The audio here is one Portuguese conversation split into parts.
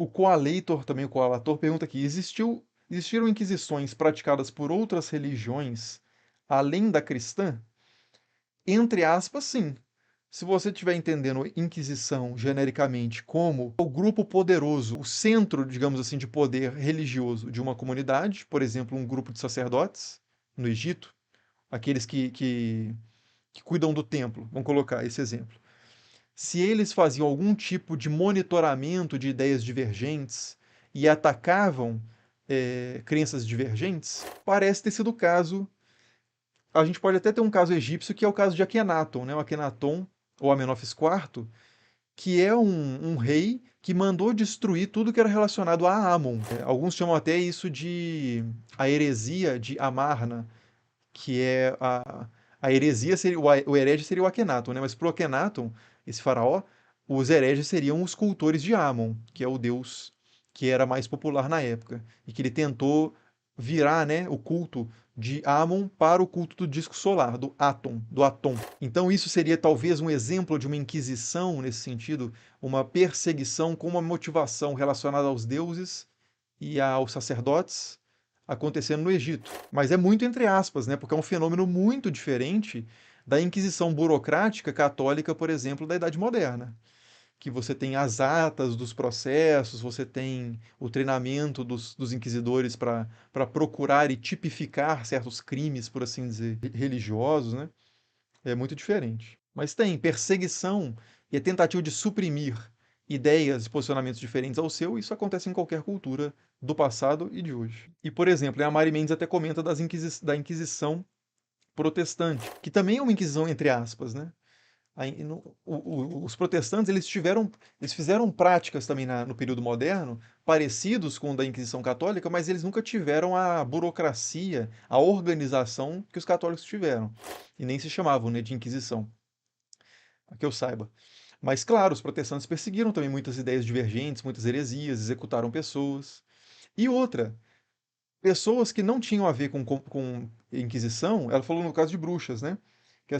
O Coaleitor, também o Coalator, pergunta aqui: existiram inquisições praticadas por outras religiões além da cristã? Entre aspas, sim. Se você estiver entendendo Inquisição genericamente como o grupo poderoso, o centro, digamos assim, de poder religioso de uma comunidade, por exemplo, um grupo de sacerdotes no Egito, aqueles que cuidam do templo, vamos colocar esse exemplo. Se eles faziam algum tipo de monitoramento de ideias divergentes e atacavam crenças divergentes, parece ter sido o caso. A gente pode até ter um caso egípcio que é o caso de Akhenaton, né? O Akhenaton, ou Amenófis IV, que é um rei que mandou destruir tudo que era relacionado a Amon. Alguns chamam até isso de a heresia de Amarna, que é a heresia seria o herege seria o Akhenaton, né? Mas pro Akhenaton, esse faraó, os hereges seriam os cultores de Amon, que é o deus que era mais popular na época e que ele tentou virar, né, o culto de Amon para o culto do disco solar, do Atom. Então isso seria talvez um exemplo de uma inquisição nesse sentido, uma perseguição com uma motivação relacionada aos deuses e aos sacerdotes acontecendo no Egito. Mas é muito entre aspas, né? Porque é um fenômeno muito diferente da Inquisição burocrática católica, por exemplo, da Idade Moderna. Que você tem as atas dos processos, você tem o treinamento dos inquisidores para procurar e tipificar certos crimes, por assim dizer, religiosos, né? É muito diferente. Mas tem perseguição e a tentativa de suprimir ideias e posicionamentos diferentes ao seu, isso acontece em qualquer cultura do passado e de hoje. E, por exemplo, a Mari Mendes até comenta da Inquisição protestante, que também é uma inquisição entre aspas, né? Os protestantes eles fizeram práticas também no período moderno parecidos com o da Inquisição Católica, mas eles nunca tiveram a burocracia, a organização que os católicos tiveram e nem se chamavam, né, de Inquisição, que eu saiba. Mas claro, os protestantes perseguiram também muitas ideias divergentes, muitas heresias, executaram pessoas. E outra, pessoas que não tinham a ver com Inquisição, ela falou no caso de bruxas, né? Que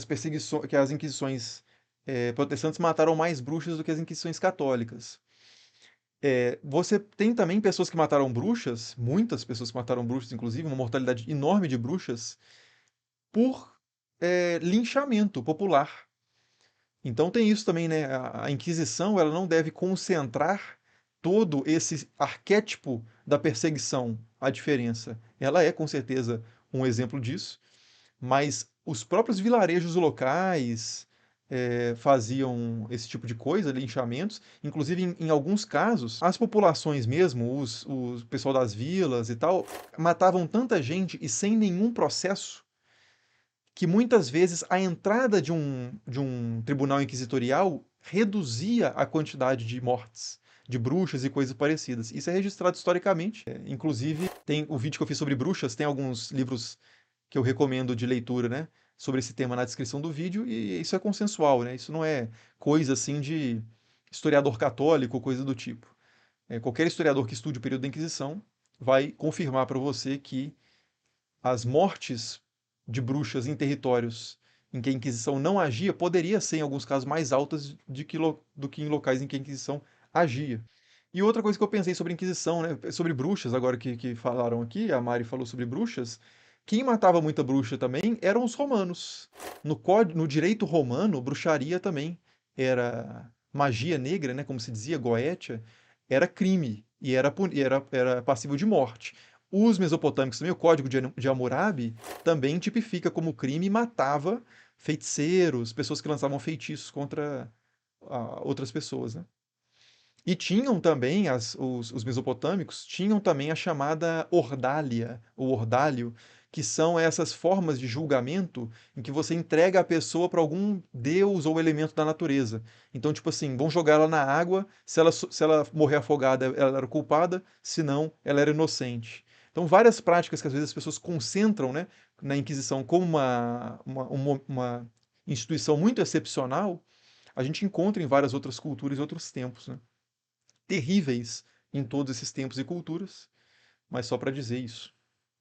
as inquisições protestantes mataram mais bruxas do que as inquisições católicas. Você tem também pessoas que mataram bruxas, muitas pessoas que mataram bruxas, inclusive, uma mortalidade enorme de bruxas, por linchamento popular. Então tem isso também, né? A Inquisição ela não deve concentrar todo esse arquétipo da perseguição. A diferença, ela é com certeza um exemplo disso, mas os próprios vilarejos locais faziam esse tipo de coisa, linchamentos. Inclusive, em alguns casos, as populações mesmo, o pessoal das vilas e tal, matavam tanta gente e sem nenhum processo que muitas vezes a entrada de um tribunal inquisitorial reduzia a quantidade de mortes, de bruxas e coisas parecidas. Isso é registrado historicamente. Inclusive, tem o vídeo que eu fiz sobre bruxas, tem alguns livros que eu recomendo de leitura, né? Sobre esse tema na descrição do vídeo, e isso é consensual, né? Isso não é coisa assim de historiador católico ou coisa do tipo. Qualquer historiador que estude o período da Inquisição vai confirmar para você que as mortes de bruxas em territórios em que a Inquisição não agia poderia ser, em alguns casos, mais altas do que em locais em que a Inquisição agia. E outra coisa que eu pensei sobre a Inquisição, né, sobre bruxas, agora que falaram aqui, a Mari falou sobre bruxas, quem matava muita bruxa também eram os romanos. No direito romano, bruxaria também era magia negra, né, como se dizia, goetia, era crime e era passível de morte. Os mesopotâmicos também, o Código de Hammurabi, também tipifica como crime e matava feiticeiros, pessoas que lançavam feitiços contra outras pessoas, né? E tinham também, os mesopotâmicos, tinham também a chamada ordália, ou ordálio, que são essas formas de julgamento em que você entrega a pessoa para algum deus ou elemento da natureza. Então, tipo assim, vão jogar ela na água, se ela morrer afogada, ela era culpada, se não, ela era inocente. Então, várias práticas que às vezes as pessoas concentram, né, na Inquisição como uma instituição muito excepcional, a gente encontra em várias outras culturas e outros tempos, né? Terríveis em todos esses tempos e culturas, mas só para dizer isso.